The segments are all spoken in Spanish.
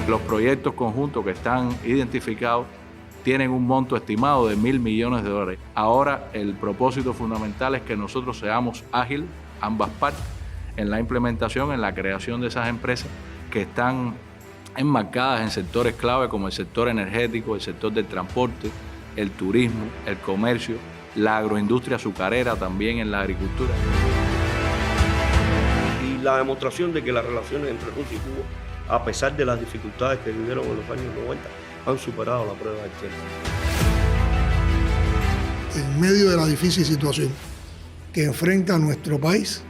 Los proyectos conjuntos que están identificados tienen un monto estimado de $1.000 millones. Ahora el propósito fundamental es que nosotros seamos ágiles, ambas partes, en la implementación, en la creación de esas empresas que están enmarcadas en sectores clave como el sector energético, el sector del transporte, el turismo, el comercio, la agroindustria azucarera, también en la agricultura. Y la demostración de que las relaciones entre Rusia y Cuba, a pesar de las dificultades que vivieron en los años 90, han superado la prueba del tiempo. En medio de la difícil situación que enfrenta nuestro país,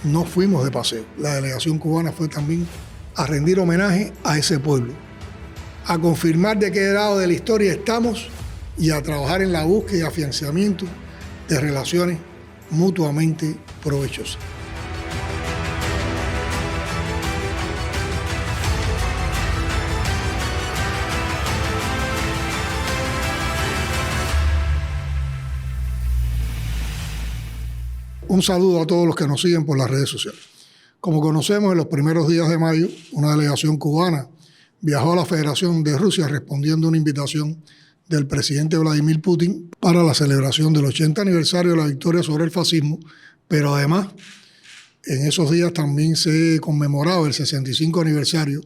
no fuimos de paseo. La delegación cubana fue también a rendir homenaje a ese pueblo, a confirmar de qué lado de la historia estamos y a trabajar en la búsqueda y afianzamiento de relaciones mutuamente provechosas. Un saludo a todos los que nos siguen por las redes sociales. Como conocemos, en los primeros días de mayo, una delegación cubana viajó a la Federación de Rusia respondiendo a una invitación del presidente Vladimir Putin para la celebración del 80 aniversario de la victoria sobre el fascismo, pero además, en esos días también se conmemoraba el 65 aniversario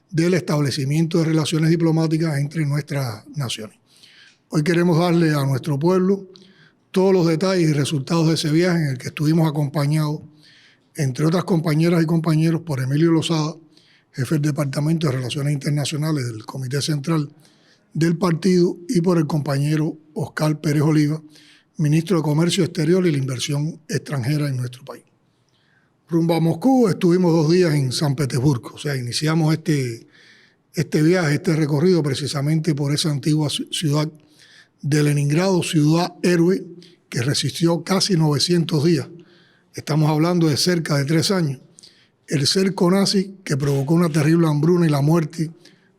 del establecimiento de relaciones diplomáticas entre nuestras naciones. Hoy queremos darle a nuestro pueblo todos los detalles y resultados de ese viaje en el que estuvimos acompañados, entre otras compañeras y compañeros, por Emilio Lozada, jefe del Departamento de Relaciones Internacionales del Comité Central del partido, y por el compañero Oscar Pérez Oliva, ministro de Comercio Exterior y la Inversión Extranjera en nuestro país. Rumbo a Moscú estuvimos 2 días en San Petersburgo, o sea, iniciamos este viaje, este recorrido precisamente por esa antigua ciudad de Leningrado, ciudad héroe que resistió casi 900 días. Estamos hablando de cerca de 3 años. El cerco nazi que provocó una terrible hambruna y la muerte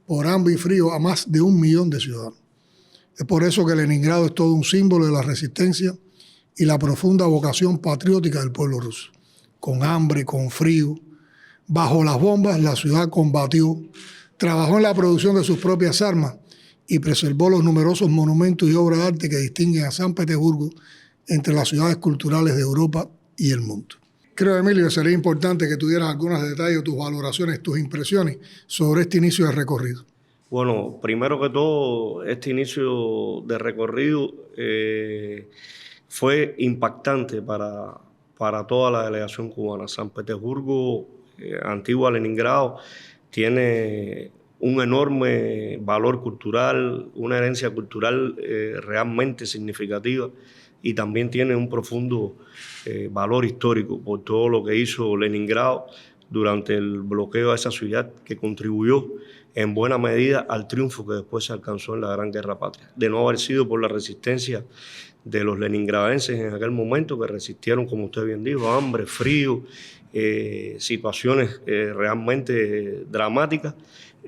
por hambre y frío a más de 1 millón de ciudadanos. Es por eso que Leningrado es todo un símbolo de la resistencia y la profunda vocación patriótica del pueblo ruso. Con hambre, con frío, bajo las bombas, la ciudad combatió, trabajó en la producción de sus propias armas y preservó los numerosos monumentos y obras de arte que distinguen a San Petersburgo entre las ciudades culturales de Europa y el mundo. Creo, Emilio, que sería importante que tuvieras algunos detalles, tus valoraciones, tus impresiones sobre este inicio de recorrido. Bueno, primero que todo, este inicio de recorrido fue impactante para toda la delegación cubana. San Petersburgo, antigua Leningrado, tiene un enorme valor cultural, una herencia cultural realmente significativa, y también tiene un profundo valor histórico por todo lo que hizo Leningrado durante el bloqueo a esa ciudad, que contribuyó en buena medida al triunfo que después se alcanzó en la Gran Guerra Patria. De no haber sido por la resistencia de los leningradenses en aquel momento, que resistieron, como usted bien dijo, hambre, frío, situaciones realmente dramáticas,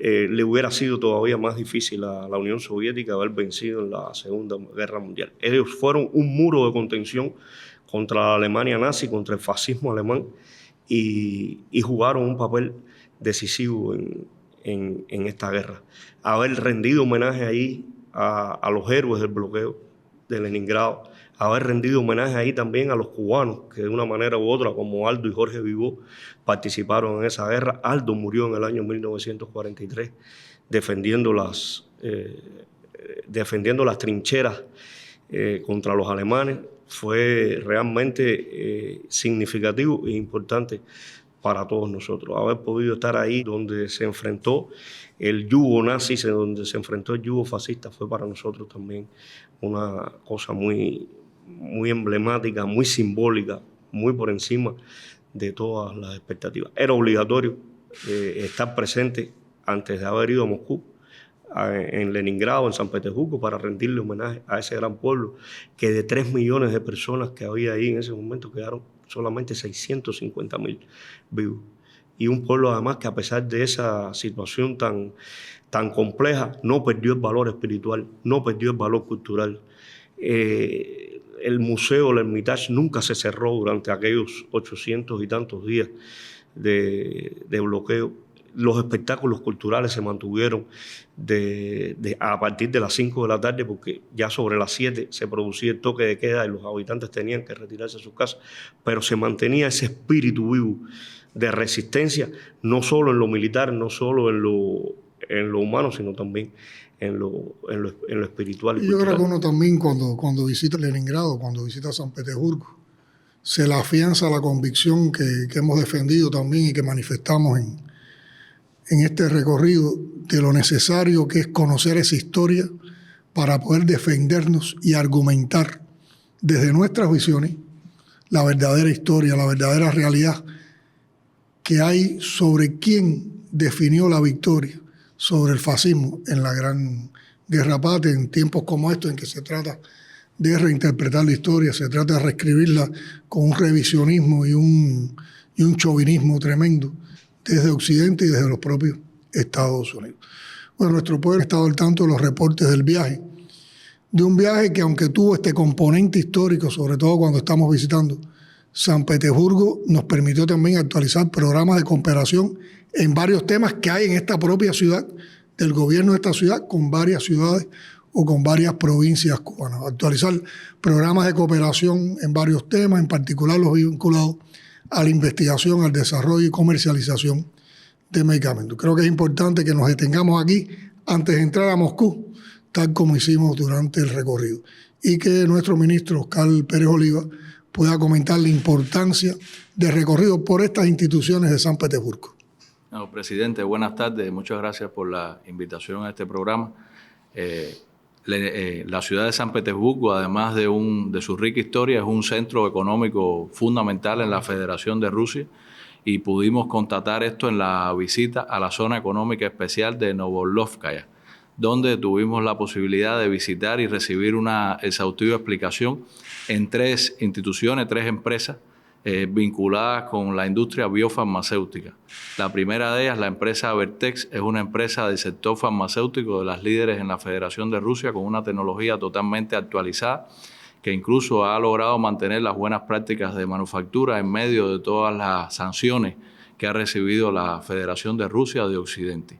le hubiera sido todavía más difícil a la Unión Soviética haber vencido en la Segunda Guerra Mundial. Ellos fueron un muro de contención contra la Alemania nazi, contra el fascismo alemán, y jugaron un papel decisivo en esta guerra. Haber rendido homenaje ahí a los héroes del bloqueo de Leningrado, haber rendido homenaje ahí también a los cubanos que de una manera u otra, como Aldo y Jorge Vivó, participaron en esa guerra. Aldo murió en el año 1943 defendiendo las trincheras contra los alemanes. Fue realmente significativo e importante para todos nosotros. Haber podido estar ahí donde se enfrentó el yugo nazi, donde se enfrentó el yugo fascista, fue para nosotros también una cosa muy, muy emblemática, muy simbólica, muy por encima de todas las expectativas. Era obligatorio estar presente antes de haber ido a Moscú, en Leningrado, en San Petersburgo, para rendirle homenaje a ese gran pueblo, que de 3 millones de personas que había ahí en ese momento quedaron solamente 650.000 vivos. Y un pueblo además que, a pesar de esa situación tan compleja, no perdió el valor espiritual, no perdió el valor cultural. El museo, el Hermitage, nunca se cerró durante aquellos 800 y tantos días de bloqueo. Los espectáculos culturales se mantuvieron a partir de las 5 de la tarde, porque ya sobre las 7 se producía el toque de queda y los habitantes tenían que retirarse a sus casas, pero se mantenía ese espíritu vivo de resistencia, no solo en lo militar, no solo en lo humano, sino también en lo espiritual y yo cultural. creo que uno también cuando visita Leningrado, cuando visita San Petersburgo, se le afianza la convicción que hemos defendido también y que manifestamos en este recorrido de lo necesario que es conocer esa historia para poder defendernos y argumentar desde nuestras visiones la verdadera historia, la verdadera realidad que hay sobre quién definió la victoria sobre el fascismo en la Gran Guerra Patria, en tiempos como estos en que se trata de reinterpretar la historia, se trata de reescribirla con un revisionismo y un chauvinismo tremendo desde Occidente y desde los propios Estados Unidos. Bueno, nuestro pueblo ha estado al tanto de los reportes del viaje, de un viaje que aunque tuvo este componente histórico, sobre todo cuando estamos visitando San Petersburgo, nos permitió también actualizar programas de cooperación en varios temas que hay en esta propia ciudad, del gobierno de esta ciudad, con varias ciudades o con varias provincias cubanas. Actualizar programas de cooperación en varios temas, en particular los vinculados a la investigación, al desarrollo y comercialización de medicamentos. Creo que es importante que nos detengamos aquí antes de entrar a Moscú, tal como hicimos durante el recorrido, y que nuestro ministro Oscar Pérez Oliva pueda comentar la importancia del recorrido por estas instituciones de San Petersburgo. No, presidente, buenas tardes. Muchas gracias por la invitación a este programa. La ciudad de San Petersburgo, además de su rica historia, es un centro económico fundamental en la Federación de Rusia, y pudimos constatar esto en la visita a la zona económica especial de Novolovskaya, donde tuvimos la posibilidad de visitar y recibir una exhaustiva explicación en 3 instituciones, 3 empresas vinculadas con la industria biofarmacéutica. La primera de ellas, la empresa Vertex, es una empresa del sector farmacéutico de las líderes en la Federación de Rusia, con una tecnología totalmente actualizada, que incluso ha logrado mantener las buenas prácticas de manufactura en medio de todas las sanciones que ha recibido la Federación de Rusia de Occidente.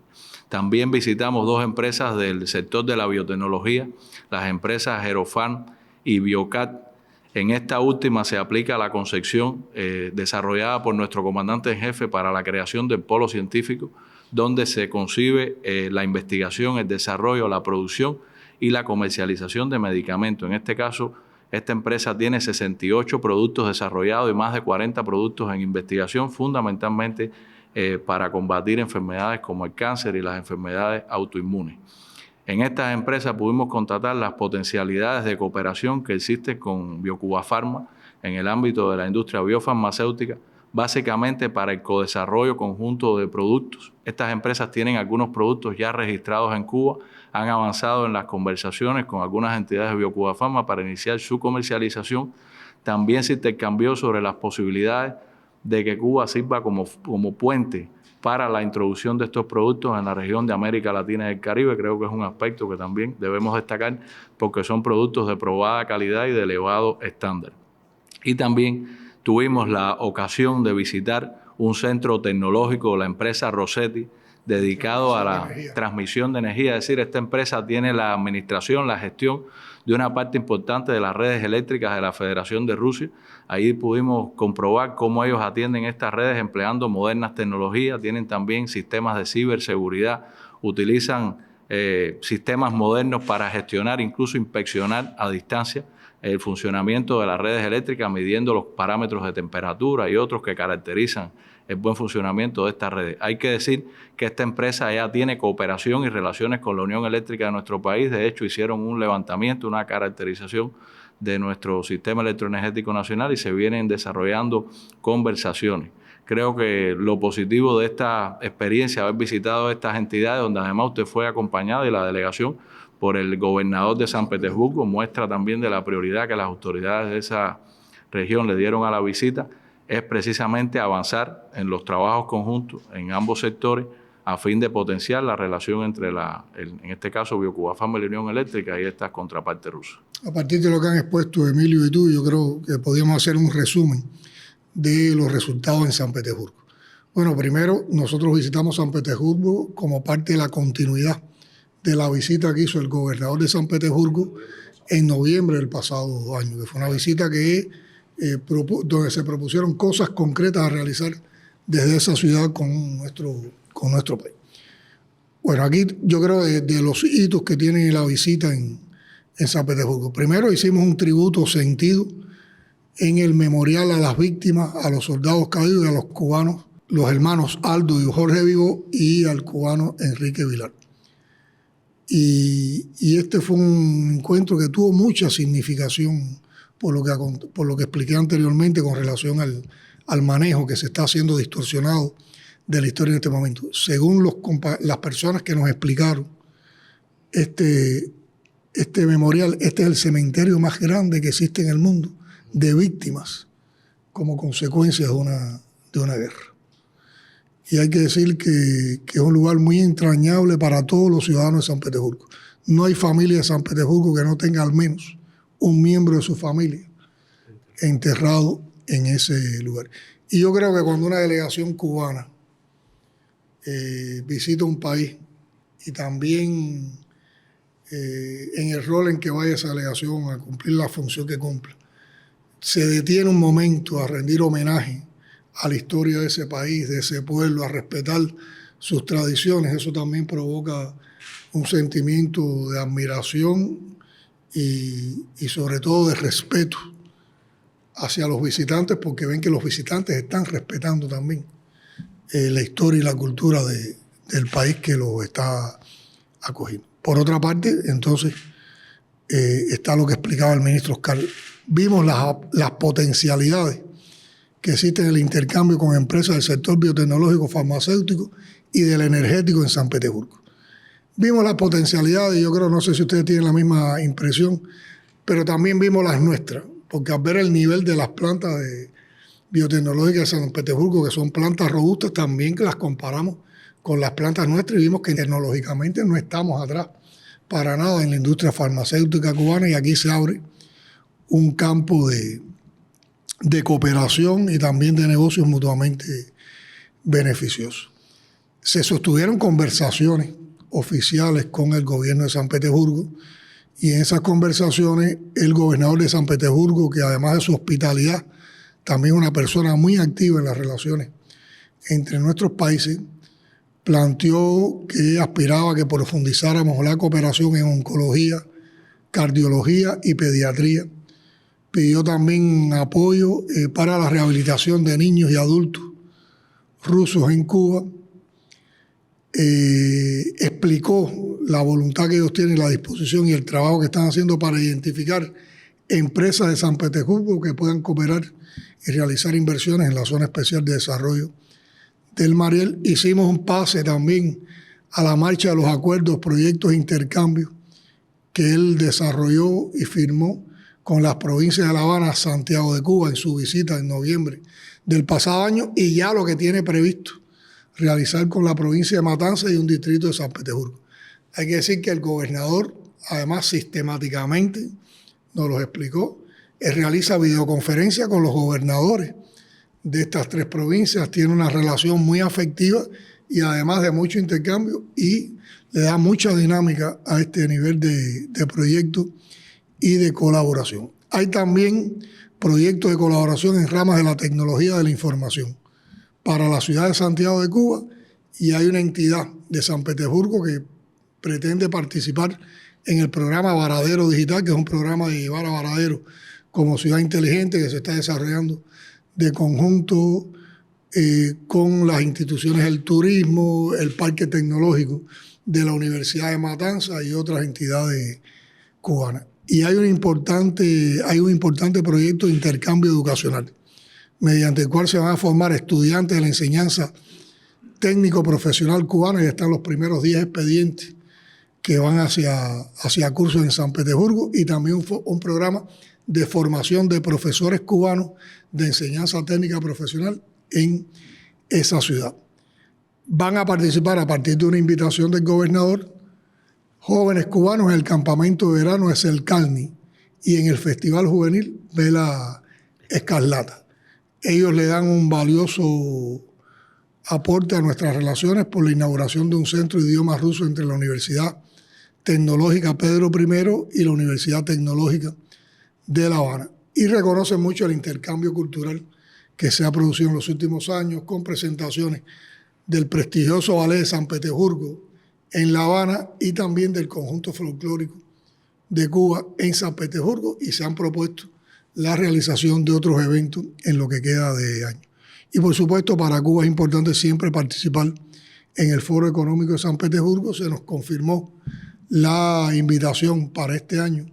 También visitamos 2 empresas del sector de la biotecnología, las empresas Gerofarm y Biocat. En esta última se aplica la concepción desarrollada por nuestro comandante en jefe para la creación del polo científico, donde se concibe la investigación, el desarrollo, la producción y la comercialización de medicamentos. En este caso, esta empresa tiene 68 productos desarrollados y más de 40 productos en investigación, fundamentalmente para combatir enfermedades como el cáncer y las enfermedades autoinmunes. En estas empresas pudimos constatar las potencialidades de cooperación que existen con Biocuba Pharma en el ámbito de la industria biofarmacéutica, básicamente para el codesarrollo conjunto de productos. Estas empresas tienen algunos productos ya registrados en Cuba, han avanzado en las conversaciones con algunas entidades de Biocuba Pharma para iniciar su comercialización. También se intercambió sobre las posibilidades de que Cuba sirva como puente para la introducción de estos productos en la región de América Latina y el Caribe. Creo que es un aspecto que también debemos destacar, porque son productos de probada calidad y de elevado estándar. Y también tuvimos la ocasión de visitar un centro tecnológico de la empresa Rossetti, dedicado a la transmisión de energía. Es decir, esta empresa tiene la administración, la gestión de una parte importante de las redes eléctricas de la Federación de Rusia. Ahí pudimos comprobar cómo ellos atienden estas redes empleando modernas tecnologías. Tienen también sistemas de ciberseguridad, utilizan sistemas modernos para gestionar, incluso inspeccionar a distancia el funcionamiento de las redes eléctricas, midiendo los parámetros de temperatura y otros que caracterizan el buen funcionamiento de estas redes. Hay que decir que esta empresa ya tiene cooperación y relaciones con la Unión Eléctrica de nuestro país. De hecho, hicieron un levantamiento, una caracterización de nuestro sistema electroenergético nacional y se vienen desarrollando conversaciones. Creo que lo positivo de esta experiencia, haber visitado estas entidades, donde además usted fue acompañado y la delegación por el gobernador de San Petersburgo, muestra también de la prioridad que las autoridades de esa región le dieron a la visita, es precisamente avanzar en los trabajos conjuntos en ambos sectores a fin de potenciar la relación entre en este caso Biocuba Pharma y la Unión Eléctrica y estas contrapartes rusas. A partir de lo que han expuesto Emilio y tú, yo creo que podríamos hacer un resumen de los resultados en San Petersburgo. Bueno, primero nosotros visitamos San Petersburgo como parte de la continuidad de la visita que hizo el gobernador de San Petersburgo en noviembre del pasado año, que fue una visita donde se propusieron cosas concretas a realizar desde esa ciudad con nuestro país. Bueno, aquí yo creo de los hitos que tiene la visita en San Petersburgo. Primero hicimos un tributo sentido en el memorial a las víctimas, a los soldados caídos y a los cubanos, los hermanos Aldo y Jorge Vivo y al cubano Enrique Vilar. Y este fue un encuentro que tuvo mucha significación por lo que expliqué anteriormente con relación al manejo que se está haciendo distorsionado de la historia en este momento. Según las personas que nos explicaron, este memorial, este es el cementerio más grande que existe en el mundo de víctimas como consecuencia de una guerra. Y hay que decir que es un lugar muy entrañable para todos los ciudadanos de San Petersburgo. No hay familia de San Petersburgo que no tenga al menos un miembro de su familia enterrado en ese lugar. Y yo creo que cuando una delegación cubana visita un país y también en el rol en que vaya esa delegación a cumplir la función que cumple, se detiene un momento a rendir homenaje a la historia de ese país, de ese pueblo, a respetar sus tradiciones, eso también provoca un sentimiento de admiración y sobre todo de respeto hacia los visitantes, porque ven que los visitantes están respetando también la historia y la cultura del país que los está acogiendo. Por otra parte, entonces, está lo que explicaba el ministro Oscar. Vimos las potencialidades que existen en el intercambio con empresas del sector biotecnológico, farmacéutico y del energético en San Petersburgo. Vimos las potencialidades, y yo creo, no sé si ustedes tienen la misma impresión, pero también vimos las nuestras, porque al ver el nivel de las plantas biotecnológicas de San Petersburgo, que son plantas robustas, también que las comparamos con las plantas nuestras y vimos que tecnológicamente no estamos atrás para nada en la industria farmacéutica cubana, y aquí se abre un campo de cooperación y también de negocios mutuamente beneficiosos. Se sostuvieron conversaciones oficiales con el gobierno de San Petersburgo, y en esas conversaciones el gobernador de San Petersburgo, que además de su hospitalidad, también es una persona muy activa en las relaciones entre nuestros países, planteó que aspiraba a que profundizáramos la cooperación en oncología, cardiología y pediatría. Pidió también apoyo para la rehabilitación de niños y adultos rusos en Cuba. Explicó la voluntad que ellos tienen, la disposición y el trabajo que están haciendo para identificar empresas de San Petersburgo que puedan cooperar y realizar inversiones en la zona especial de desarrollo del Mariel. Hicimos un pase también a la marcha de los acuerdos, proyectos de intercambio que él desarrolló y firmó con las provincias de La Habana, Santiago de Cuba, en su visita en noviembre del pasado año, y ya lo que tiene previsto realizar con la provincia de Matanzas y un distrito de San Petersburgo. Hay que decir que el gobernador, además, sistemáticamente, nos lo explicó, realiza videoconferencias con los gobernadores de estas tres provincias, tiene una relación muy afectiva y además de mucho intercambio, y le da mucha dinámica a este nivel de proyecto y de colaboración. Hay también proyectos de colaboración en ramas de la tecnología de la información para la ciudad de Santiago de Cuba, y hay una entidad de San Petersburgo que pretende participar en el programa Varadero Digital, que es un programa de llevar a Varadero como ciudad inteligente que se está desarrollando de conjunto con las instituciones del turismo, el parque tecnológico de la Universidad de Matanzas y otras entidades cubanas. Y hay un importante proyecto de intercambio educacional, mediante el cual se van a formar estudiantes de la enseñanza técnico-profesional cubana, y están los primeros 10 expedientes que van hacia cursos en San Petersburgo, y también un programa de formación de profesores cubanos de enseñanza técnica profesional en esa ciudad. Van a participar, a partir de una invitación del gobernador, jóvenes cubanos en el campamento de verano de Selkalny y en el Festival Juvenil Vela Escarlata. Ellos le dan un valioso aporte a nuestras relaciones por la inauguración de un centro de idiomas rusos entre la Universidad Tecnológica Pedro I y la Universidad Tecnológica de La Habana. Y reconoce mucho el intercambio cultural que se ha producido en los últimos años con presentaciones del prestigioso Ballet de San Petersburgo en La Habana y también del conjunto folclórico de Cuba en San Petersburgo, y se han propuesto la realización de otros eventos en lo que queda de año. Y por supuesto para Cuba es importante siempre participar en el Foro Económico de San Petersburgo. Se nos confirmó la invitación para este año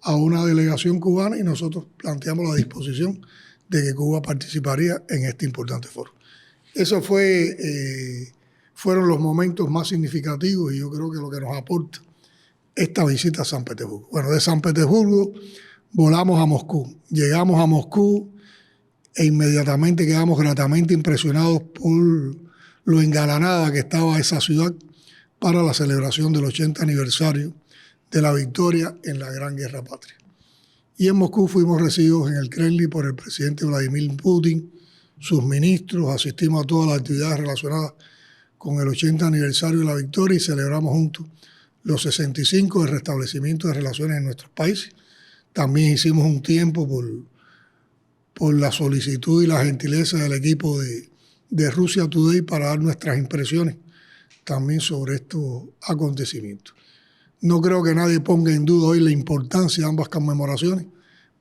a una delegación cubana y nosotros planteamos la disposición de que Cuba participaría en este importante foro. Esos fueron los momentos más significativos y yo creo que lo que nos aporta esta visita a San Petersburgo. Bueno, de San Petersburgo volamos a Moscú. Llegamos a Moscú e inmediatamente quedamos gratamente impresionados por lo engalanada que estaba esa ciudad para la celebración del 80 aniversario de la victoria en la Gran Guerra Patria. Y en Moscú fuimos recibidos en el Kremlin por el presidente Vladimir Putin, sus ministros, asistimos a todas las actividades relacionadas con el 80 aniversario de la victoria y celebramos juntos los 65 del restablecimiento de relaciones en nuestros países. También hicimos un tiempo por la solicitud y la gentileza del equipo de Russia Today para dar nuestras impresiones también sobre estos acontecimientos. No creo que nadie ponga en duda hoy la importancia de ambas conmemoraciones,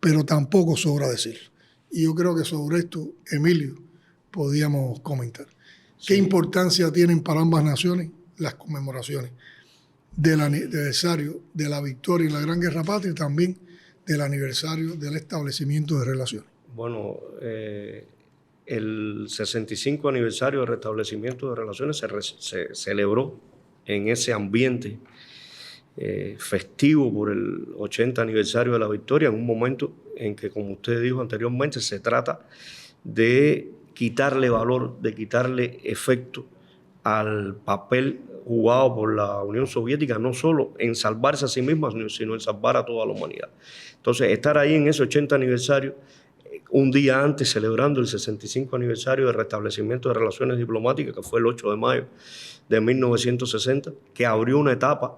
pero tampoco sobra decirlo. Y yo creo que sobre esto, Emilio, podíamos comentar. ¿Qué importancia tienen para ambas naciones las conmemoraciones del aniversario de la victoria en la Gran Guerra Patria y también del aniversario del establecimiento de relaciones? Bueno, el 65 aniversario del restablecimiento de relaciones se celebró en ese ambiente festivo por el 80 aniversario de la victoria, en un momento en que, como usted dijo anteriormente, se trata de quitarle valor, de quitarle efecto al papel jugado por la Unión Soviética, no solo en salvarse a sí misma, sino en salvar a toda la humanidad. Entonces, estar ahí en ese 80 aniversario, un día antes celebrando el 65 aniversario del restablecimiento de relaciones diplomáticas, que fue el 8 de mayo de 1960, que abrió una etapa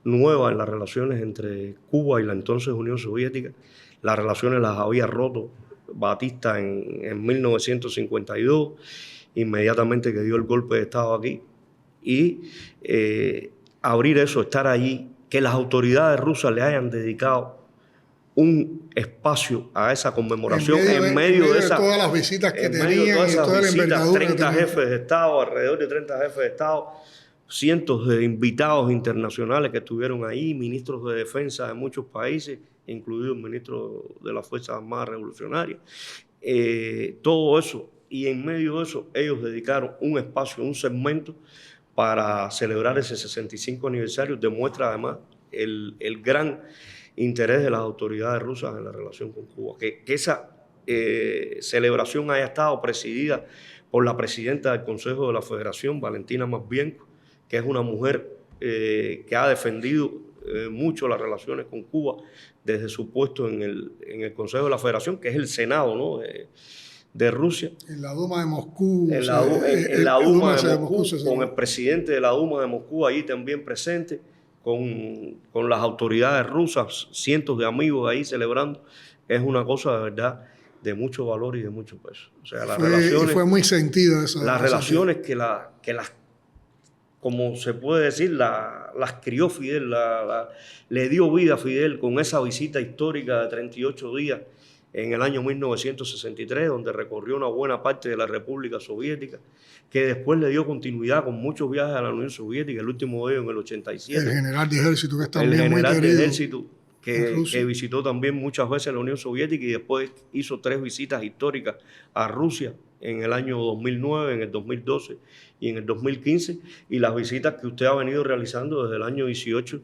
nueva en las relaciones entre Cuba y la entonces Unión Soviética. Las relaciones las había roto Batista en 1952, inmediatamente que dio el golpe de Estado aquí. Y abrir eso, estar allí, que las autoridades rusas le hayan dedicado un espacio a esa conmemoración en medio de todas las visitas que tenían y toda la envergadura. 30 jefes de Estado, alrededor de 30 jefes de Estado, cientos de invitados internacionales que estuvieron ahí, ministros de defensa de muchos países, incluido el ministro de las Fuerzas Armadas Revolucionarias. Todo eso, y en medio de eso, ellos dedicaron un espacio, un segmento para celebrar ese 65 aniversario. Demuestra además el gran interés de las autoridades rusas en la relación con Cuba. Que esa celebración haya estado presidida por la presidenta del Consejo de la Federación, Valentina Matvienko, que es una mujer que ha defendido mucho las relaciones con Cuba desde su puesto en el Consejo de la Federación, que es el Senado, ¿no?, de Rusia. En la Duma de Moscú. En la Duma de Moscú, con el presidente de la Duma de Moscú allí también presente, con las autoridades rusas, cientos de amigos ahí celebrando. Es una cosa de verdad de mucho valor y de mucho peso. O sea, las relaciones... Fue muy sentida esa... Las relaciones que las como se puede decir, las crió Fidel, le dio vida a Fidel con esa visita histórica de 38 días en el año 1963, donde recorrió una buena parte de la República Soviética, que después le dio continuidad con muchos viajes a la Unión Soviética, el último de ellos en el 87. El general de ejército que está muy querido. El general de ejército que visitó también muchas veces la Unión Soviética y después hizo 3 visitas históricas a Rusia en el año 2009, en el 2012 y en el 2015, y las visitas que usted ha venido realizando desde el año 18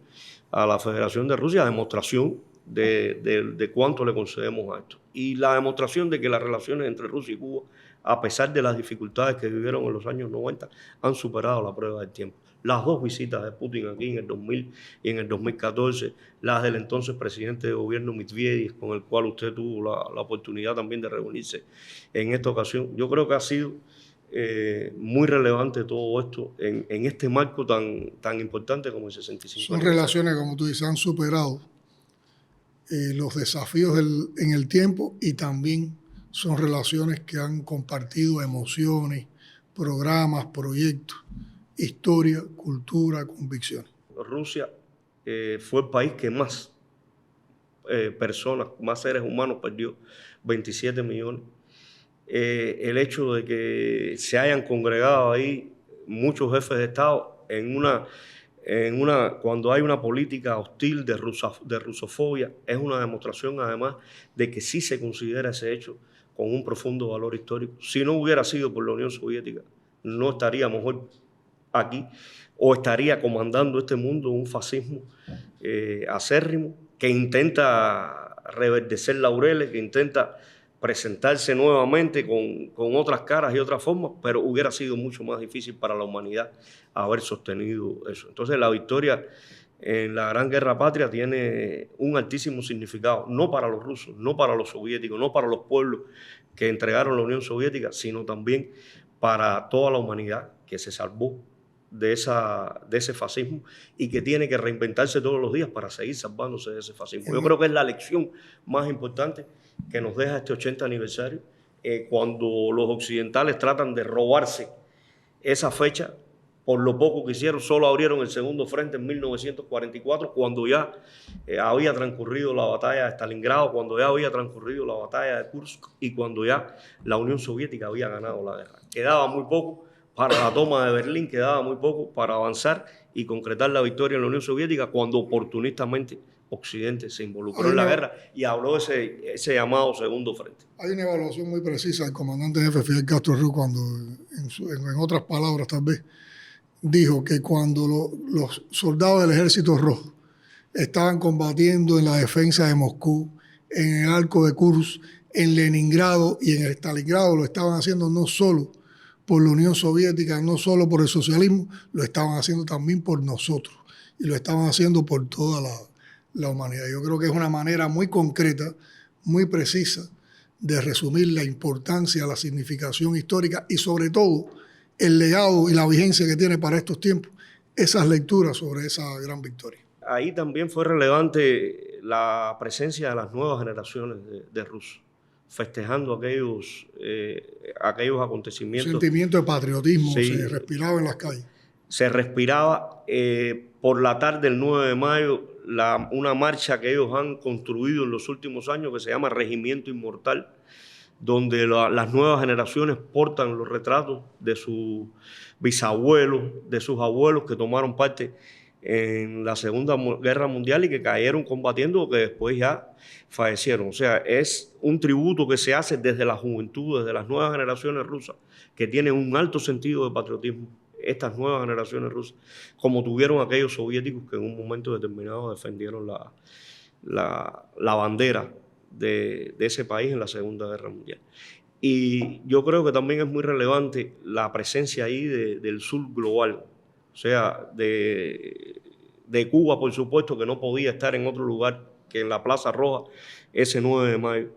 a la Federación de Rusia, demostración de cuánto le concedemos a esto. Y la demostración de que las relaciones entre Rusia y Cuba, a pesar de las dificultades que vivieron en los años 90, han superado la prueba del tiempo. Las 2 visitas de Putin aquí en el 2000 y en el 2014, las del entonces presidente de gobierno Medvedev, con el cual usted tuvo la oportunidad también de reunirse en esta ocasión, yo creo que ha sido muy relevante todo esto en este marco tan importante como el 65. Son relaciones, como tú dices, han superado los desafíos en el tiempo y también son relaciones que han compartido emociones, programas, proyectos, historia, cultura, convicciones. Rusia fue el país que más personas, más seres humanos perdió, 27 millones. El hecho de que se hayan congregado ahí muchos jefes de Estado cuando hay una política hostil de rusofobia, es una demostración además de que sí se considera ese hecho con un profundo valor histórico. Si no hubiera sido por la Unión Soviética, no estaríamos hoy aquí, o estaría comandando este mundo un fascismo acérrimo que intenta reverdecer laureles, que intenta presentarse nuevamente con otras caras y otras formas, pero hubiera sido mucho más difícil para la humanidad haber sostenido eso. Entonces la victoria en la Gran Guerra Patria tiene un altísimo significado, no para los rusos, no para los soviéticos, no para los pueblos que entregaron la Unión Soviética, sino también para toda la humanidad que se salvó de ese fascismo y que tiene que reinventarse todos los días para seguir salvándose de ese fascismo. Yo creo que es la lección más importante que nos deja este 80 aniversario, cuando los occidentales tratan de robarse esa fecha. Por lo poco que hicieron, solo abrieron el segundo frente en 1944, cuando ya había transcurrido la batalla de Stalingrado, cuando ya había transcurrido la batalla de Kursk y cuando ya la Unión Soviética había ganado la guerra. Quedaba muy poco para la toma de Berlín, quedaba muy poco para avanzar y concretar la victoria en la Unión Soviética, cuando oportunistamente Occidente se involucró en la guerra y habló ese llamado segundo frente. Hay una evaluación muy precisa del comandante jefe Fidel Castro Ruz cuando, en otras palabras tal vez, dijo que cuando los soldados del Ejército Rojo estaban combatiendo en la defensa de Moscú, en el arco de Kursk, en Leningrado y en Stalingrado, lo estaban haciendo no solo por la Unión Soviética, no solo por el socialismo, lo estaban haciendo también por nosotros y lo estaban haciendo por toda la humanidad. Yo creo que es una manera muy concreta, muy precisa de resumir la importancia, la significación histórica y sobre todo el legado y la vigencia que tiene para estos tiempos esas lecturas sobre esa gran victoria. Ahí también fue relevante la presencia de las nuevas generaciones de rusos, festejando aquellos acontecimientos. Un sentimiento de patriotismo, sí, se respiraba en las calles. Se respiraba por la tarde del 9 de mayo, una marcha que ellos han construido en los últimos años que se llama Regimiento Inmortal, donde las nuevas generaciones portan los retratos de sus bisabuelos, de sus abuelos que tomaron parte en la Segunda Guerra Mundial y que cayeron combatiendo o que después ya fallecieron. O sea, es un tributo que se hace desde la juventud, desde las nuevas generaciones rusas, que tienen un alto sentido de patriotismo, estas nuevas generaciones rusas, como tuvieron aquellos soviéticos que en un momento determinado defendieron la bandera de ese país en la Segunda Guerra Mundial. Y yo creo que también es muy relevante la presencia ahí del sur global, o sea, de Cuba, por supuesto, que no podía estar en otro lugar que en la Plaza Roja ese 9 de mayo,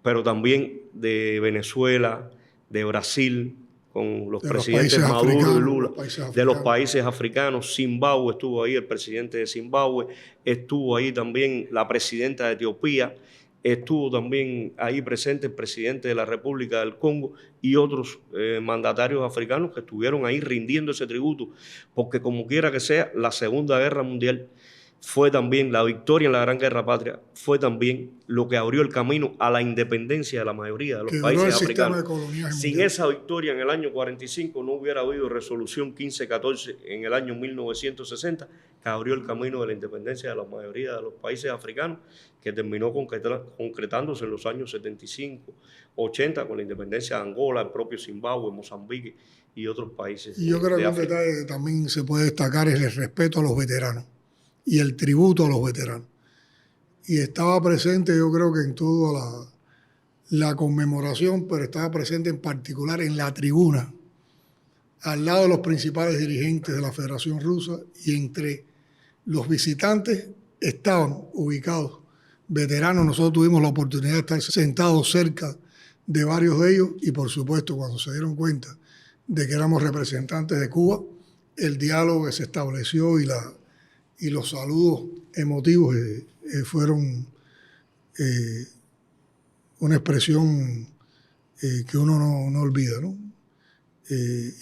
pero también de Venezuela, de Brasil, con los presidentes Maduro y Lula, de los países africanos. Zimbabue estuvo ahí, el presidente de Zimbabue, estuvo ahí también la presidenta de Etiopía, estuvo también ahí presente el presidente de la República del Congo y otros mandatarios africanos que estuvieron ahí rindiendo ese tributo, porque como quiera que sea, la Segunda Guerra Mundial fue también la victoria en la Gran Guerra Patria, fue también lo que abrió el camino a la independencia de la mayoría de los países africanos. Sin esa victoria en el año 45 no hubiera habido resolución 1514 en el año 1960, que abrió el camino de la independencia de la mayoría de los países africanos, que terminó concretándose en los años 75, 80, con la independencia de Angola, el propio Zimbabue, Mozambique y otros países. Y yo creo que un detalle que también se puede destacar es el respeto a los veteranos y el tributo a los veteranos. Y estaba presente, yo creo que en toda la conmemoración, pero estaba presente en particular en la tribuna, al lado de los principales dirigentes de la Federación Rusa, y entre los visitantes estaban ubicados veteranos. Nosotros tuvimos la oportunidad de estar sentados cerca de varios de ellos y, por supuesto, cuando se dieron cuenta de que éramos representantes de Cuba. El diálogo que se estableció y los saludos emotivos fueron una expresión que uno no olvida, ¿no?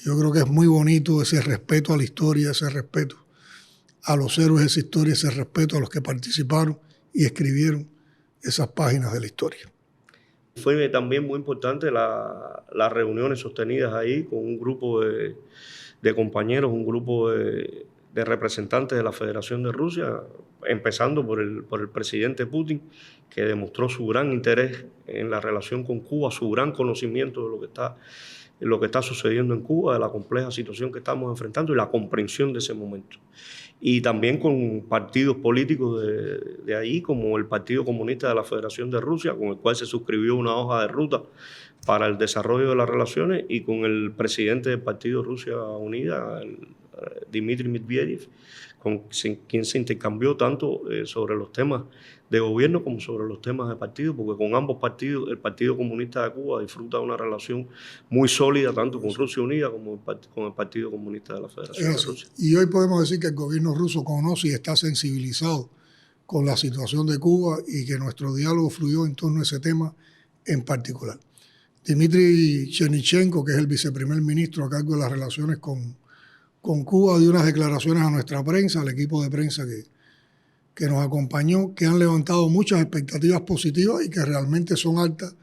Yo creo que es muy bonito ese respeto a la historia, ese respeto a los héroes de esa historia, ese respeto a los que participaron y escribieron esas páginas de la historia. Fue también muy importante las reuniones sostenidas ahí con un grupo de compañeros, un grupo de representantes de la Federación de Rusia, empezando por el presidente Putin, que demostró su gran interés en la relación con Cuba, su gran conocimiento de lo que está sucediendo en Cuba, de la compleja situación que estamos enfrentando y la comprensión de ese momento. Y también con partidos políticos de ahí, como el Partido Comunista de la Federación de Rusia, con el cual se suscribió una hoja de ruta para el desarrollo de las relaciones, y con el presidente del Partido Rusia Unida, Dmitry Medvedev, con quien se intercambió tanto sobre los temas de gobierno como sobre los temas de partido, porque con ambos partidos, el Partido Comunista de Cuba disfruta de una relación muy sólida, tanto con Rusia Unida como con el Partido Comunista de la Federación de Rusia. Y hoy podemos decir que el gobierno ruso conoce y está sensibilizado con la situación de Cuba y que nuestro diálogo fluyó en torno a ese tema en particular. Dmitry Chernychenko, que es el viceprimer ministro a cargo de las relaciones con Cuba, dio unas declaraciones a nuestra prensa, al equipo de prensa que nos acompañó, que han levantado muchas expectativas positivas y que realmente son altas,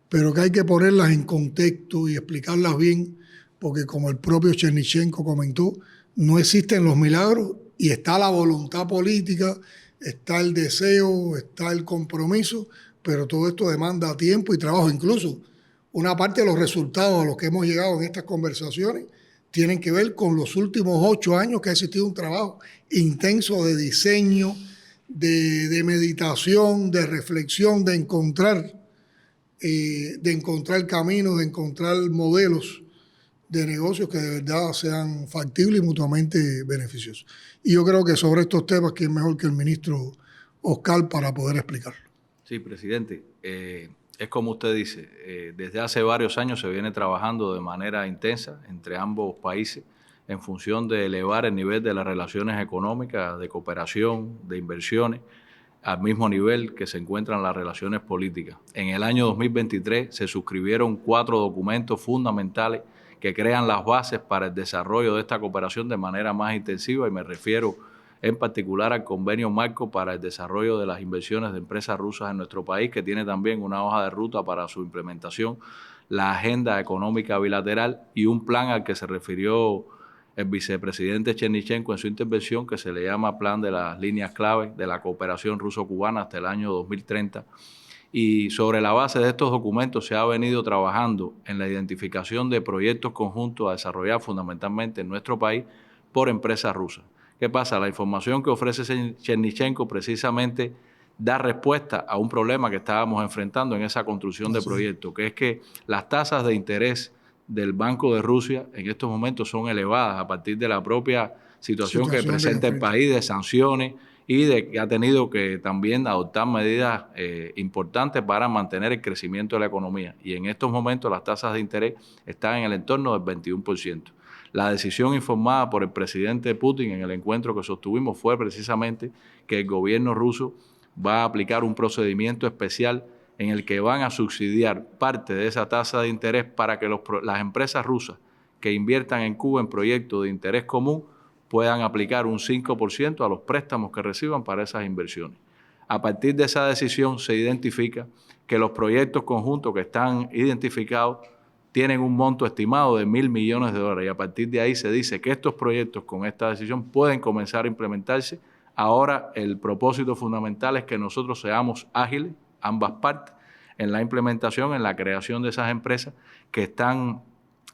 pero que hay que ponerlas en contexto y explicarlas bien, porque como el propio Chernychenko comentó, no existen los milagros y está la voluntad política, está el deseo, está el compromiso, pero todo esto demanda tiempo y trabajo. Incluso una parte de los resultados a los que hemos llegado en estas conversaciones tienen que ver con los últimos 8 años que ha existido un trabajo intenso de diseño, de meditación, de reflexión, de encontrar caminos, de encontrar modelos de negocios que de verdad sean factibles y mutuamente beneficiosos. Y yo creo que sobre estos temas, ¿quién mejor que el ministro Oscar para poder explicarlo? Sí, presidente. Es como usted dice, desde hace varios años se viene trabajando de manera intensa entre ambos países en función de elevar el nivel de las relaciones económicas, de cooperación, de inversiones, al mismo nivel que se encuentran las relaciones políticas. En el año 2023 se suscribieron 4 documentos fundamentales que crean las bases para el desarrollo de esta cooperación de manera más intensiva, y me refiero en particular al convenio marco para el desarrollo de las inversiones de empresas rusas en nuestro país, que tiene también una hoja de ruta para su implementación, la agenda económica bilateral y un plan al que se refirió el vicepresidente Chernychenko en su intervención, que se le llama Plan de las Líneas Clave de la Cooperación Ruso-Cubana hasta el año 2030. Y sobre la base de estos documentos se ha venido trabajando en la identificación de proyectos conjuntos a desarrollar fundamentalmente en nuestro país por empresas rusas. ¿Qué pasa? La información que ofrece Chernychenko precisamente da respuesta a un problema que estábamos enfrentando en esa construcción de proyectos, que es que las tasas de interés del Banco de Rusia en estos momentos son elevadas a partir de la propia situación que presenta el país de sanciones y de que ha tenido que también adoptar medidas importantes para mantener el crecimiento de la economía. Y en estos momentos las tasas de interés están en el entorno del 21%. La decisión informada por el presidente Putin en el encuentro que sostuvimos fue precisamente que el gobierno ruso va a aplicar un procedimiento especial en el que van a subsidiar parte de esa tasa de interés para que las empresas rusas que inviertan en Cuba en proyectos de interés común puedan aplicar un 5% a los préstamos que reciban para esas inversiones. A partir de esa decisión se identifica que los proyectos conjuntos que están identificados tienen un monto estimado de $1.000 millones y a partir de ahí se dice que estos proyectos con esta decisión pueden comenzar a implementarse. Ahora el propósito fundamental es que nosotros seamos ágiles, ambas partes, en la implementación, en la creación de esas empresas que están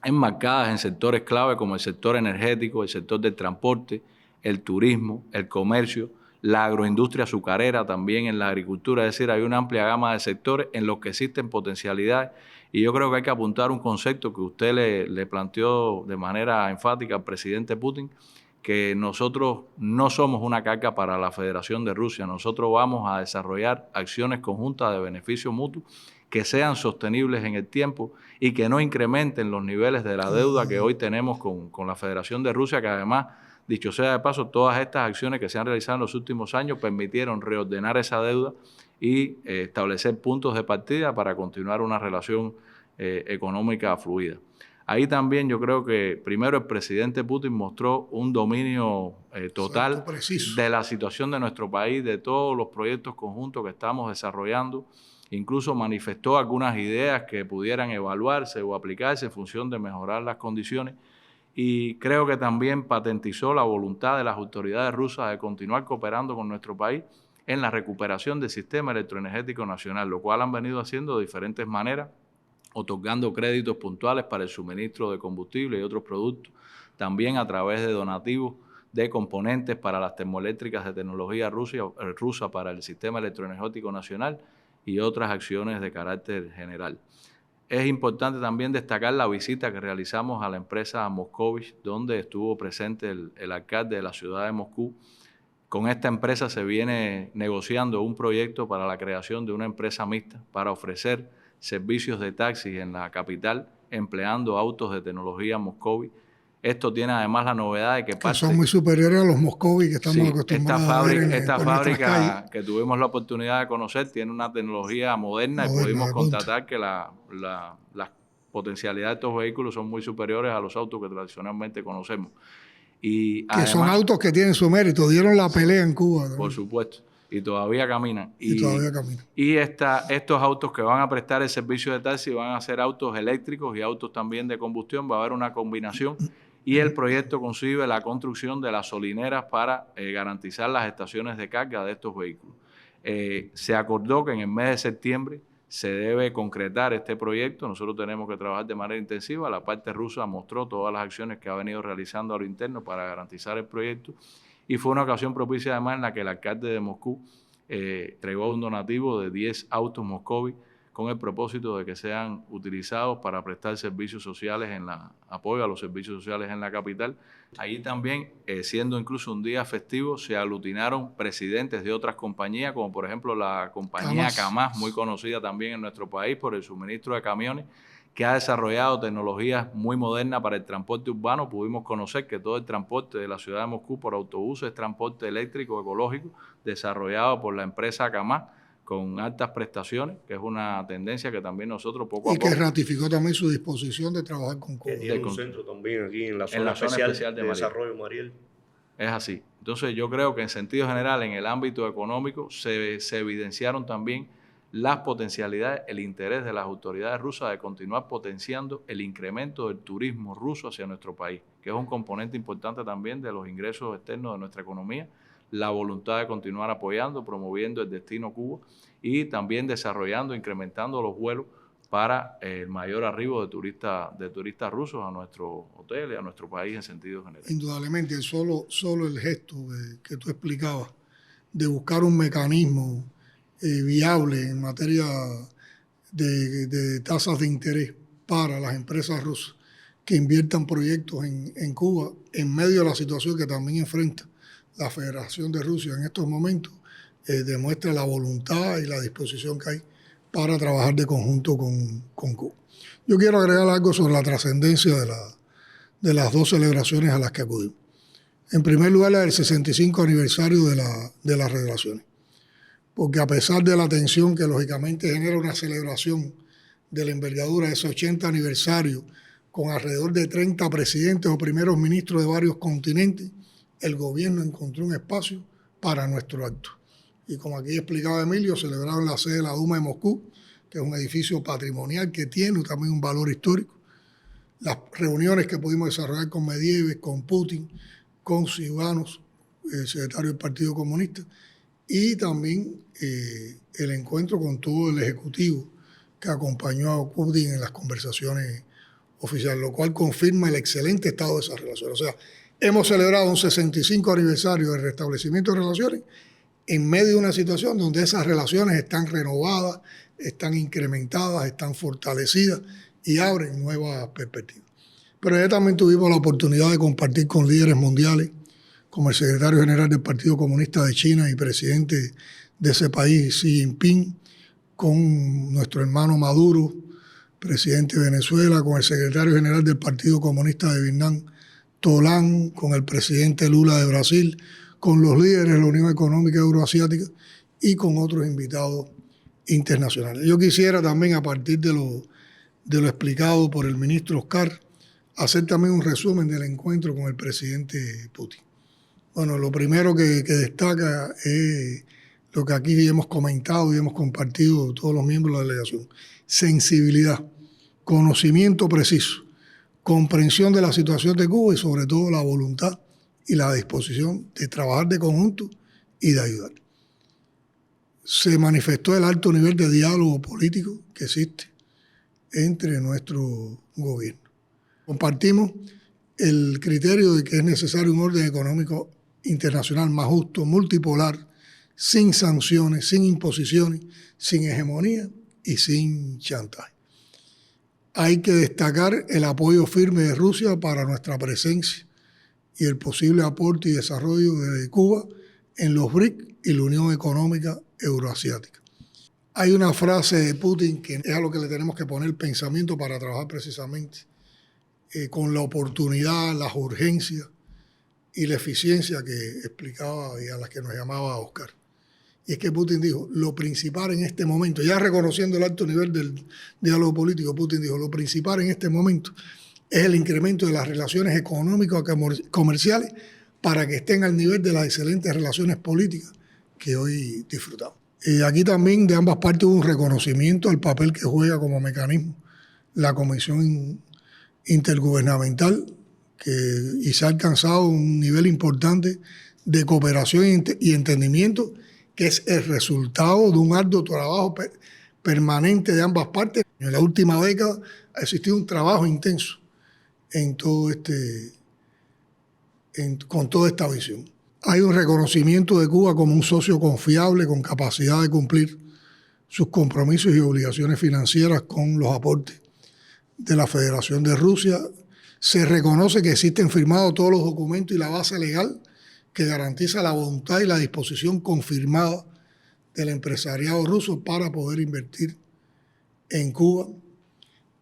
enmarcadas en sectores clave como el sector energético, el sector del transporte, el turismo, el comercio, la agroindustria azucarera, también en la agricultura. Es decir, hay una amplia gama de sectores en los que existen potencialidades, y yo creo que hay que apuntar un concepto que usted le planteó de manera enfática al presidente Putin, que nosotros no somos una carga para la Federación de Rusia. Nosotros vamos a desarrollar acciones conjuntas de beneficio mutuo que sean sostenibles en el tiempo y que no incrementen los niveles de la deuda que hoy tenemos con la Federación de Rusia, que además, dicho sea de paso, todas estas acciones que se han realizado en los últimos años permitieron reordenar esa deuda y establecer puntos de partida para continuar una relación económica fluida. Ahí también yo creo que primero el presidente Putin mostró un dominio total de la situación de nuestro país, de todos los proyectos conjuntos que estamos desarrollando. Incluso manifestó algunas ideas que pudieran evaluarse o aplicarse en función de mejorar las condiciones. Y creo que también patentizó la voluntad de las autoridades rusas de continuar cooperando con nuestro país en la recuperación del sistema electroenergético nacional, lo cual han venido haciendo de diferentes maneras, otorgando créditos puntuales para el suministro de combustible y otros productos, también a través de donativos de componentes para las termoeléctricas de tecnología rusa para el sistema electroenergético nacional y otras acciones de carácter general. Es importante también destacar la visita que realizamos a la empresa Moscovich, donde estuvo presente el alcalde de la ciudad de Moscú. Con esta empresa se viene negociando un proyecto para la creación de una empresa mixta para ofrecer servicios de taxis en la capital, empleando autos de tecnología Moscovich. Esto tiene además la novedad de que son muy superiores a los Moscovich que estamos acostumbrados a ver esta fábrica que tuvimos la oportunidad de conocer tiene una tecnología moderna y pudimos constatar que las potencialidades de estos vehículos son muy superiores a los autos que tradicionalmente conocemos. Y que además, son autos que tienen su mérito, dieron la pelea en Cuba, ¿no? Por supuesto. Y todavía caminan. Y estos autos que van a prestar el servicio de taxi van a ser autos eléctricos y autos también de combustión. Va a haber una combinación y el proyecto concibe la construcción de las solineras para garantizar las estaciones de carga de estos vehículos. Se acordó que en el mes de septiembre se debe concretar este proyecto. Nosotros tenemos que trabajar de manera intensiva. La parte rusa mostró todas las acciones que ha venido realizando a lo interno para garantizar el proyecto. Y fue una ocasión propicia además en la que el alcalde de Moscú entregó un donativo de 10 autos Moscovich con el propósito de que sean utilizados para prestar servicios sociales apoyo a los servicios sociales en la capital. Allí también, siendo incluso un día festivo, se aglutinaron presidentes de otras compañías, como por ejemplo la compañía Kamaz, muy conocida también en nuestro país por el suministro de camiones, que ha desarrollado tecnologías muy modernas para el transporte urbano. Pudimos conocer que todo el transporte de la ciudad de Moscú por autobuses es transporte eléctrico ecológico desarrollado por la empresa Kamaz con altas prestaciones, que es una tendencia que también nosotros poco a poco... Y que ratificó también su disposición de trabajar con Cuba. Tiene un centro también aquí en la zona especial de desarrollo Mariel. Es así. Entonces yo creo que en sentido general, en el ámbito económico, se evidenciaron también las potencialidades, el interés de las autoridades rusas de continuar potenciando el incremento del turismo ruso hacia nuestro país, que es un componente importante también de los ingresos externos de nuestra economía, la voluntad de continuar apoyando, promoviendo el destino Cuba y también desarrollando, incrementando los vuelos para el mayor arribo de turistas rusos a nuestros hoteles, a nuestro país en sentido general. Indudablemente, solo el gesto que tú explicabas de buscar un mecanismo viable en materia de tasas de interés para las empresas rusas que inviertan proyectos en Cuba en medio de la situación que también enfrenta la Federación de Rusia en estos momentos, demuestra la voluntad y la disposición que hay para trabajar de conjunto con Cuba. Yo quiero agregar algo sobre la trascendencia de las dos celebraciones a las que acudimos. En primer lugar, la del 65 aniversario de las relaciones. Porque a pesar de la tensión que lógicamente genera una celebración de la envergadura de ese 80 aniversario, con alrededor de 30 presidentes o primeros ministros de varios continentes, el gobierno encontró un espacio para nuestro acto. Y como aquí explicaba Emilio, celebrado en la sede de la Duma de Moscú, que es un edificio patrimonial que tiene también un valor histórico. Las reuniones que pudimos desarrollar con Medvedev, con Putin, con Zyuganov, el secretario del Partido Comunista, y también el encuentro con todo el ejecutivo que acompañó a Putin en las conversaciones oficiales, lo cual confirma el excelente estado de esas relaciones. O sea, hemos celebrado un 65 aniversario del restablecimiento de relaciones en medio de una situación donde esas relaciones están renovadas, están incrementadas, están fortalecidas y abren nuevas perspectivas. Pero ya también tuvimos la oportunidad de compartir con líderes mundiales, como el secretario general del Partido Comunista de China y presidente de ese país, Xi Jinping, con nuestro hermano Maduro, presidente de Venezuela, con el secretario general del Partido Comunista de Vietnam, Tolán, con el presidente Lula de Brasil, con los líderes de la Unión Económica Euroasiática y con otros invitados internacionales. Yo quisiera también, a partir de lo explicado por el ministro Oscar, hacer también un resumen del encuentro con el presidente Putin. Bueno, lo primero que destaca es lo que aquí hemos comentado y hemos compartido todos los miembros de la delegación. Sensibilidad, conocimiento preciso, comprensión de la situación de Cuba y sobre todo la voluntad y la disposición de trabajar de conjunto y de ayudar. Se manifestó el alto nivel de diálogo político que existe entre nuestro gobierno. Compartimos el criterio de que es necesario un orden económico internacional más justo, multipolar, sin sanciones, sin imposiciones, sin hegemonía y sin chantaje. Hay que destacar el apoyo firme de Rusia para nuestra presencia y el posible aporte y desarrollo de Cuba en los BRIC y la Unión Económica Euroasiática. Hay una frase de Putin que es a lo que le tenemos que poner pensamiento para trabajar precisamente con la oportunidad, las urgencias y la eficiencia que explicaba y a las que nos llamaba Oscar. Y es que Putin dijo, lo principal en este momento, ya reconociendo el alto nivel del diálogo político, Putin dijo, lo principal en este momento es el incremento de las relaciones económicas comerciales para que estén al nivel de las excelentes relaciones políticas que hoy disfrutamos. Aquí también de ambas partes hubo un reconocimiento al papel que juega como mecanismo la Comisión Intergubernamental y se ha alcanzado un nivel importante de cooperación y entendimiento que es el resultado de un arduo trabajo permanente de ambas partes. En la última década ha existido un trabajo intenso en todo con toda esta visión. Hay un reconocimiento de Cuba como un socio confiable con capacidad de cumplir sus compromisos y obligaciones financieras con los aportes de la Federación de Rusia. Se reconoce que existen firmados todos los documentos y la base legal que garantiza la voluntad y la disposición confirmada del empresariado ruso para poder invertir en Cuba.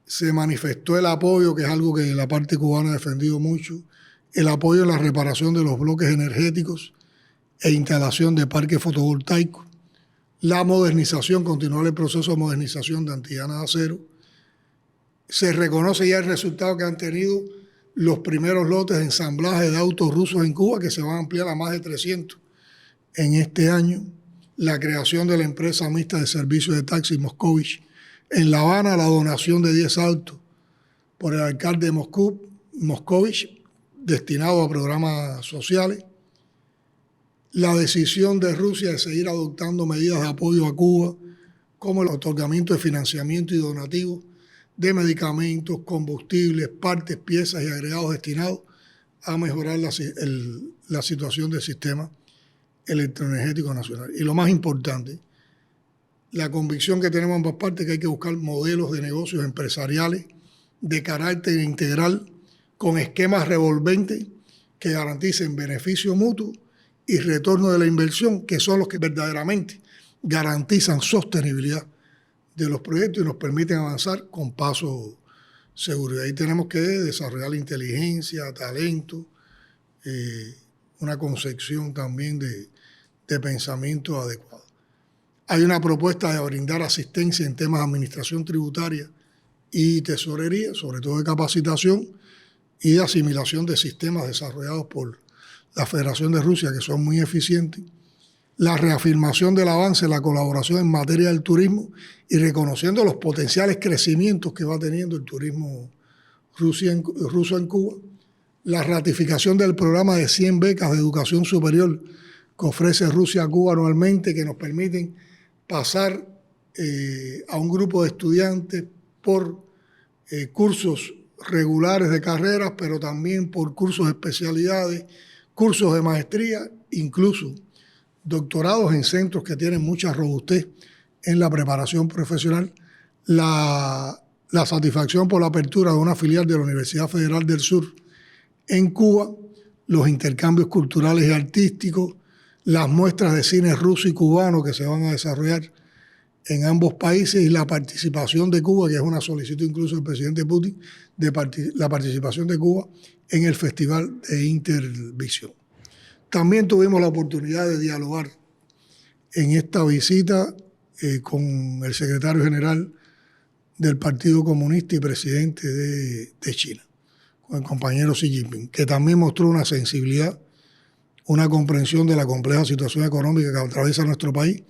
Se manifestó el apoyo, que es algo que la parte cubana ha defendido mucho, el apoyo en la reparación de los bloques energéticos e instalación de parques fotovoltaicos, la modernización, continuar el proceso de modernización de Antillana de Acero. Se reconoce ya el resultado que han tenido los primeros lotes de ensamblaje de autos rusos en Cuba, que se van a ampliar a más de 300 en este año. La creación de la empresa mixta de servicios de taxi Moscovich en La Habana, la donación de 10 autos por el alcalde de Moscovich, destinado a programas sociales. La decisión de Rusia de seguir adoptando medidas de apoyo a Cuba, como el otorgamiento de financiamiento y donativos de medicamentos, combustibles, partes, piezas y agregados destinados a mejorar la situación del sistema electroenergético nacional. Y lo más importante, la convicción que tenemos ambas partes que hay que buscar modelos de negocios empresariales de carácter integral con esquemas revolventes que garanticen beneficio mutuo y retorno de la inversión, que son los que verdaderamente garantizan sostenibilidad de los proyectos y nos permiten avanzar con paso seguro. Y ahí tenemos que desarrollar inteligencia, talento, una concepción también de pensamiento adecuado. Hay una propuesta de brindar asistencia en temas de administración tributaria y tesorería, sobre todo de capacitación y de asimilación de sistemas desarrollados por la Federación de Rusia, que son muy eficientes. La reafirmación del avance, la colaboración en materia del turismo y reconociendo los potenciales crecimientos que va teniendo el turismo ruso en Cuba. La ratificación del programa de 100 becas de educación superior que ofrece Rusia a Cuba anualmente, que nos permiten pasar a un grupo de estudiantes por cursos regulares de carreras, pero también por cursos de especialidades, cursos de maestría, incluso doctorados en centros que tienen mucha robustez en la preparación profesional. La satisfacción por la apertura de una filial de la Universidad Federal del Sur en Cuba, los intercambios culturales y artísticos, las muestras de cine ruso y cubano que se van a desarrollar en ambos países y la participación de Cuba, que es una solicitud incluso del presidente Putin, de la participación de Cuba en el Festival de Intervisión. También tuvimos la oportunidad de dialogar en esta visita con el secretario general del Partido Comunista y presidente de China, con el compañero Xi Jinping, que también mostró una sensibilidad, una comprensión de la compleja situación económica que atraviesa nuestro país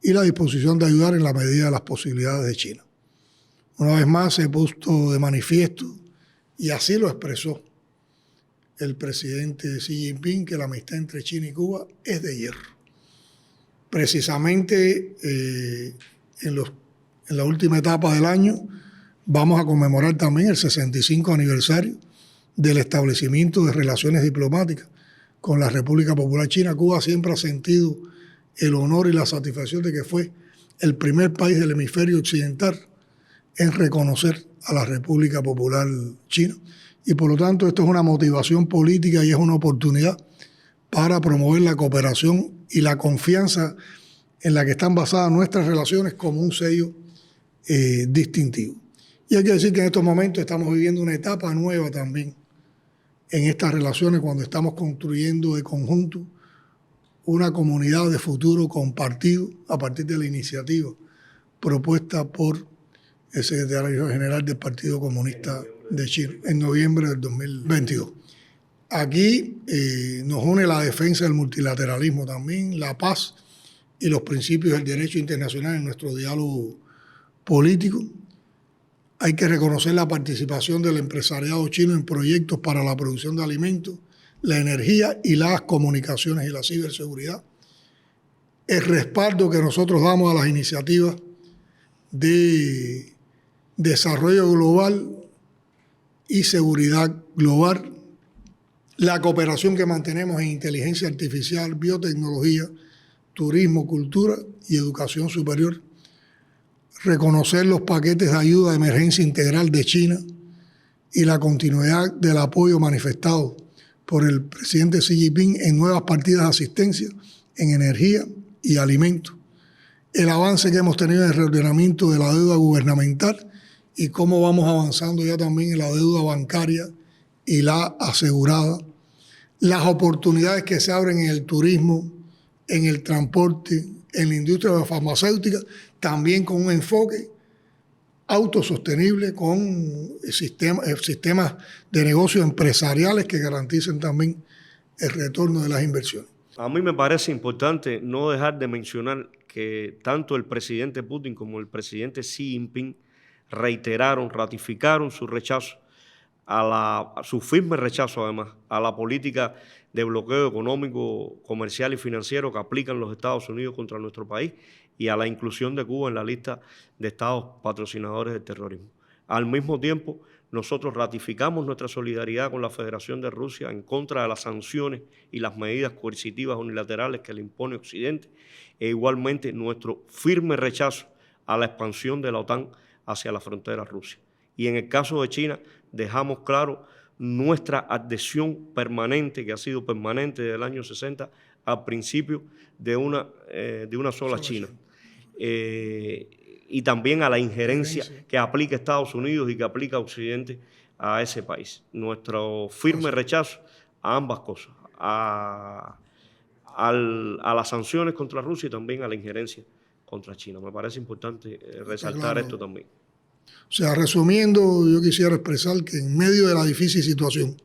y la disposición de ayudar en la medida de las posibilidades de China. Una vez más se puso de manifiesto, y así lo expresó el presidente Xi Jinping, que la amistad entre China y Cuba es de hierro. Precisamente en la última etapa del año vamos a conmemorar también el 65 aniversario del establecimiento de relaciones diplomáticas con la República Popular China. Cuba siempre ha sentido el honor y la satisfacción de que fue el primer país del hemisferio occidental en reconocer a la República Popular China. Y por lo tanto esto es una motivación política y es una oportunidad para promover la cooperación y la confianza en la que están basadas nuestras relaciones como un sello distintivo. Y hay que decir que en estos momentos estamos viviendo una etapa nueva también en estas relaciones, cuando estamos construyendo de conjunto una comunidad de futuro compartido a partir de la iniciativa propuesta por el secretario general del Partido Comunista de China en noviembre del 2022. Aquí nos une la defensa del multilateralismo también, la paz y los principios del derecho internacional en nuestro diálogo político. Hay que reconocer la participación del empresariado chino en proyectos para la producción de alimentos, la energía y las comunicaciones y la ciberseguridad. El respaldo que nosotros damos a las iniciativas de desarrollo global y seguridad global, la cooperación que mantenemos en inteligencia artificial, biotecnología, turismo, cultura y educación superior, reconocer los paquetes de ayuda de emergencia integral de China y la continuidad del apoyo manifestado por el presidente Xi Jinping en nuevas partidas de asistencia en energía y alimentos, el avance que hemos tenido en el reordenamiento de la deuda gubernamental y cómo vamos avanzando ya también en la deuda bancaria y la asegurada, las oportunidades que se abren en el turismo, en el transporte, en la industria farmacéutica, también con un enfoque autosostenible, con sistemas de negocios empresariales que garanticen también el retorno de las inversiones. A mí me parece importante no dejar de mencionar que tanto el presidente Putin como el presidente Xi Jinping ratificaron su rechazo, su firme rechazo además, a la política de bloqueo económico, comercial y financiero que aplican los Estados Unidos contra nuestro país y a la inclusión de Cuba en la lista de estados patrocinadores del terrorismo. Al mismo tiempo, nosotros ratificamos nuestra solidaridad con la Federación de Rusia en contra de las sanciones y las medidas coercitivas unilaterales que le impone Occidente, e igualmente nuestro firme rechazo a la expansión de la OTAN hacia la frontera Rusia. Y en el caso de China, dejamos claro nuestra adhesión permanente, que ha sido permanente desde el año 60, al principio de una sola China. Y también a la injerencia que aplica Estados Unidos y que aplica Occidente a ese país. Nuestro firme rechazo a ambas cosas, a las sanciones contra Rusia y también a la injerencia contra China. Me parece importante resaltar esto también. O sea, resumiendo, yo quisiera expresar que en medio de la difícil situación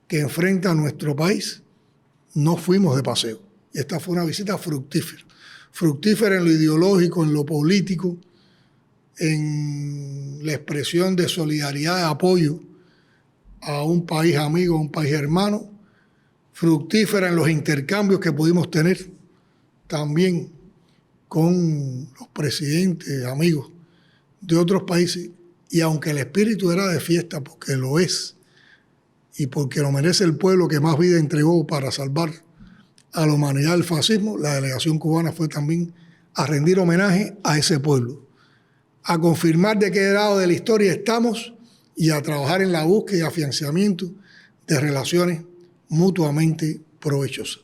que enfrenta nuestro país, no fuimos de paseo. Esta fue una visita fructífera. Fructífera en lo ideológico, en lo político, en la expresión de solidaridad, de apoyo a un país amigo, a un país hermano. Fructífera en los intercambios que pudimos tener también con los presidentes, amigos de otros países. Y aunque el espíritu era de fiesta, porque lo es, y porque lo merece el pueblo que más vida entregó para salvar a la humanidad del fascismo, la delegación cubana fue también a rendir homenaje a ese pueblo, a confirmar de qué lado de la historia estamos y a trabajar en la búsqueda y afianzamiento de relaciones mutuamente provechosas.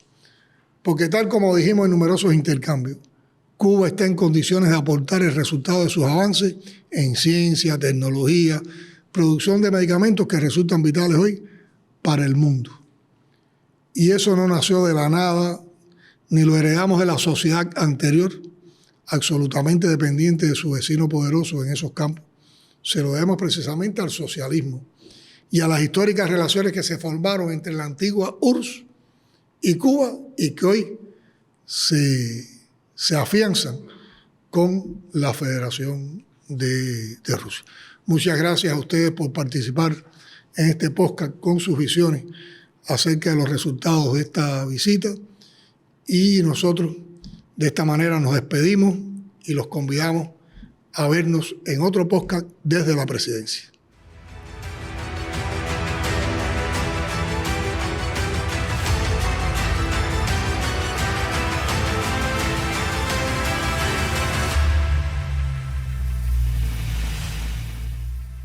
Porque tal como dijimos en numerosos intercambios, Cuba está en condiciones de aportar el resultado de sus avances en ciencia, tecnología, producción de medicamentos que resultan vitales hoy para el mundo. Y eso no nació de la nada, ni lo heredamos de la sociedad anterior, absolutamente dependiente de su vecino poderoso en esos campos. Se lo debemos precisamente al socialismo y a las históricas relaciones que se formaron entre la antigua URSS y Cuba y que hoy se afianzan con la Federación de Rusia. Muchas gracias a ustedes por participar en este podcast con sus visiones acerca de los resultados de esta visita, y nosotros de esta manera nos despedimos y los convidamos a vernos en otro podcast desde la presidencia.